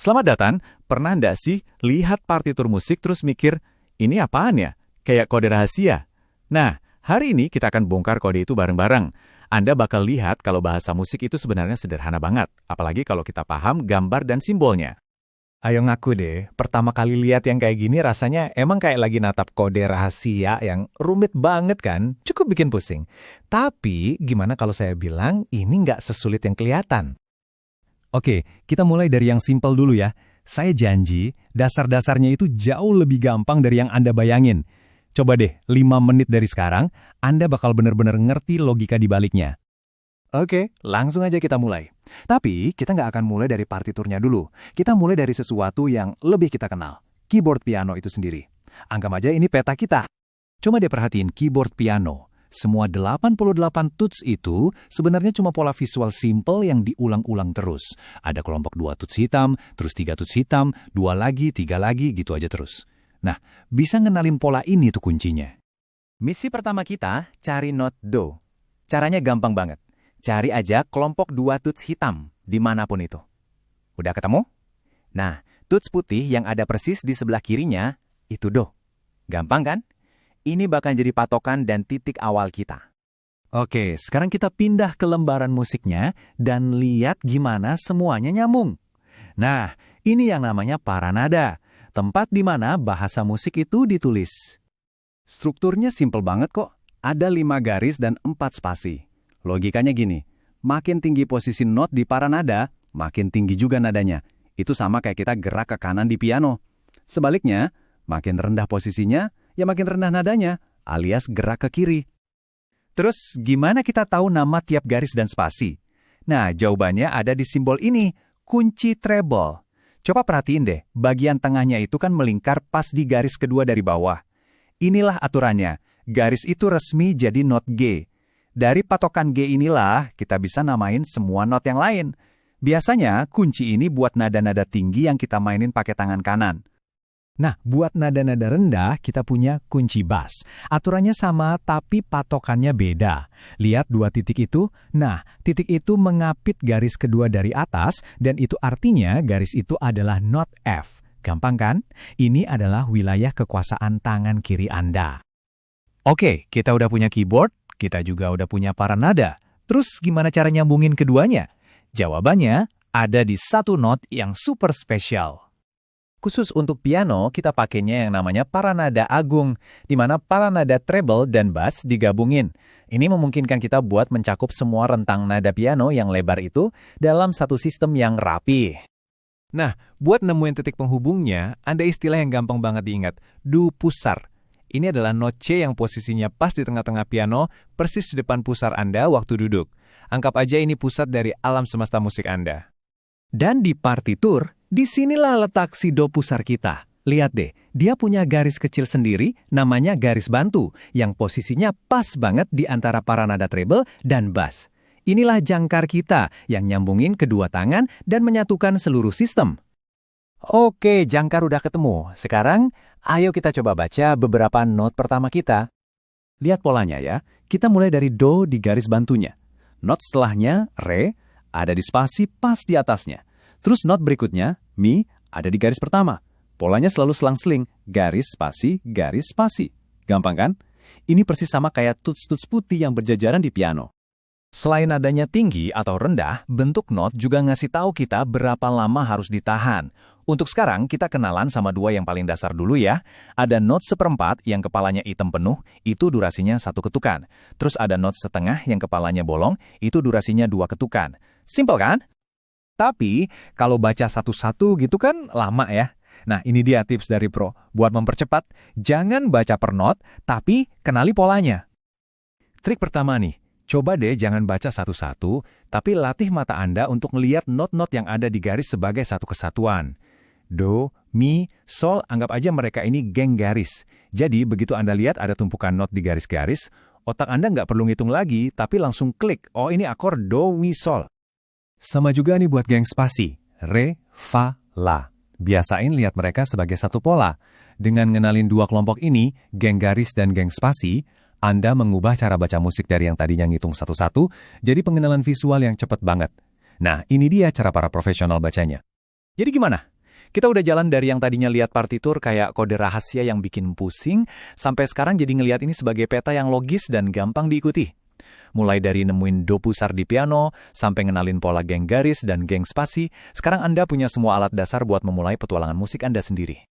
Selamat datang, pernah ndak sih lihat partitur musik terus mikir, ini apaan ya? Kayak kode rahasia. Nah, hari ini kita akan bongkar kode itu bareng-bareng. Anda bakal lihat kalau bahasa musik itu sebenarnya sederhana banget, apalagi kalau kita paham gambar dan simbolnya. Ayo ngaku deh, pertama kali lihat yang kayak gini rasanya emang kayak lagi natap kode rahasia yang rumit banget kan? Cukup bikin pusing. Tapi gimana kalau saya bilang ini nggak sesulit yang kelihatan? Oke, kita mulai dari yang simpel dulu ya. Saya janji, dasar-dasarnya itu jauh lebih gampang dari yang Anda bayangin. Coba deh, 5 menit dari sekarang, Anda bakal benar-benar ngerti logika di baliknya. Oke, langsung aja kita mulai. Tapi kita nggak akan mulai dari partiturnya dulu. Kita mulai dari sesuatu yang lebih kita kenal. Keyboard piano itu sendiri. Anggap aja ini peta kita. Coba deh perhatiin keyboard piano. Semua 88 tuts itu sebenarnya cuma pola visual simple yang diulang-ulang terus. Ada kelompok 2 tuts hitam, terus 3 tuts hitam, 2 lagi, 3 lagi, gitu aja terus. Nah, bisa ngenalin pola ini tuh kuncinya. Misi pertama kita, cari not Do. Caranya gampang banget. Cari aja kelompok 2 tuts hitam, dimanapun itu. Udah ketemu? Nah, tuts putih yang ada persis di sebelah kirinya, itu Do. Gampang kan? Ini bakal jadi patokan dan titik awal kita. Oke, sekarang kita pindah ke lembaran musiknya dan lihat gimana semuanya nyambung. Nah, ini yang namanya paranada, tempat di mana bahasa musik itu ditulis. Strukturnya simple banget kok, ada 5 garis dan 4 spasi. Logikanya gini, makin tinggi posisi not di paranada, makin tinggi juga nadanya. Itu sama kayak kita gerak ke kanan di piano. Sebaliknya, makin rendah posisinya, ya makin rendah nadanya, alias gerak ke kiri. Terus gimana kita tahu nama tiap garis dan spasi? Nah, jawabannya ada di simbol ini, kunci treble. Coba perhatiin deh, bagian tengahnya itu kan melingkar pas di garis kedua dari bawah. Inilah aturannya, garis itu resmi jadi not G. Dari patokan G inilah kita bisa namain semua not yang lain. Biasanya kunci ini buat nada-nada tinggi yang kita mainin pakai tangan kanan. Nah, buat nada-nada rendah, kita punya kunci bass. Aturannya sama, tapi patokannya beda. Lihat 2 titik itu? Nah, titik itu mengapit garis kedua dari atas, dan itu artinya garis itu adalah not F. Gampang kan? Ini adalah wilayah kekuasaan tangan kiri Anda. Oke, kita udah punya keyboard, kita juga udah punya paranada. Terus gimana cara nyambungin keduanya? Jawabannya ada di satu not yang super spesial. Khusus untuk piano, kita pakainya yang namanya paranada agung, di mana paranada treble dan bass digabungin. Ini memungkinkan kita buat mencakup semua rentang nada piano yang lebar itu dalam satu sistem yang rapi. Nah, buat nemuin titik penghubungnya, ada istilah yang gampang banget diingat, du pusar. Ini adalah not C yang posisinya pas di tengah-tengah piano, persis di depan pusar Anda waktu duduk. Anggap aja ini pusat dari alam semesta musik Anda. Dan di partitur, disinilah letak si do pusar kita. Lihat deh, dia punya garis kecil sendiri, namanya garis bantu, yang posisinya pas banget di antara paranada treble dan bass. Inilah jangkar kita yang nyambungin kedua tangan dan menyatukan seluruh sistem. Oke, jangkar udah ketemu. Sekarang, ayo kita coba baca beberapa not pertama kita. Lihat polanya ya, kita mulai dari do di garis bantunya. Not setelahnya, re, ada di spasi pas di atasnya. Terus not berikutnya, mi, ada di garis pertama. Polanya selalu selang-seling, garis spasi, garis spasi. Gampang kan? Ini persis sama kayak tuts-tuts putih yang berjajaran di piano. Selain nadanya tinggi atau rendah, bentuk not juga ngasih tahu kita berapa lama harus ditahan. Untuk sekarang, kita kenalan sama 2 yang paling dasar dulu ya. Ada not seperempat yang kepalanya hitam penuh, itu durasinya 1 ketukan. Terus ada not setengah yang kepalanya bolong, itu durasinya 2 ketukan. Simpel kan? Tapi, kalau baca satu-satu gitu kan lama ya. Nah, ini dia tips dari Pro. Buat mempercepat, jangan baca per not, tapi kenali polanya. Trik pertama nih. Coba deh jangan baca satu-satu, tapi latih mata Anda untuk melihat not-not yang ada di garis sebagai satu kesatuan. Do, mi, sol, anggap aja mereka ini geng garis. Jadi begitu Anda lihat ada tumpukan not di garis-garis, otak Anda nggak perlu ngitung lagi, tapi langsung klik, oh ini akor do, mi, sol. Sama juga nih buat geng spasi, re, fa, la. Biasain lihat mereka sebagai satu pola. Dengan ngenalin 2 kelompok ini, geng garis dan geng spasi, Anda mengubah cara baca musik dari yang tadinya ngitung satu-satu, jadi pengenalan visual yang cepat banget. Nah, ini dia cara para profesional bacanya. Jadi gimana? Kita udah jalan dari yang tadinya lihat partitur kayak kode rahasia yang bikin pusing, sampai sekarang jadi ngelihat ini sebagai peta yang logis dan gampang diikuti. Mulai dari nemuin do pusar di piano, sampai ngenalin pola geng garis dan geng spasi, sekarang Anda punya semua alat dasar buat memulai petualangan musik Anda sendiri.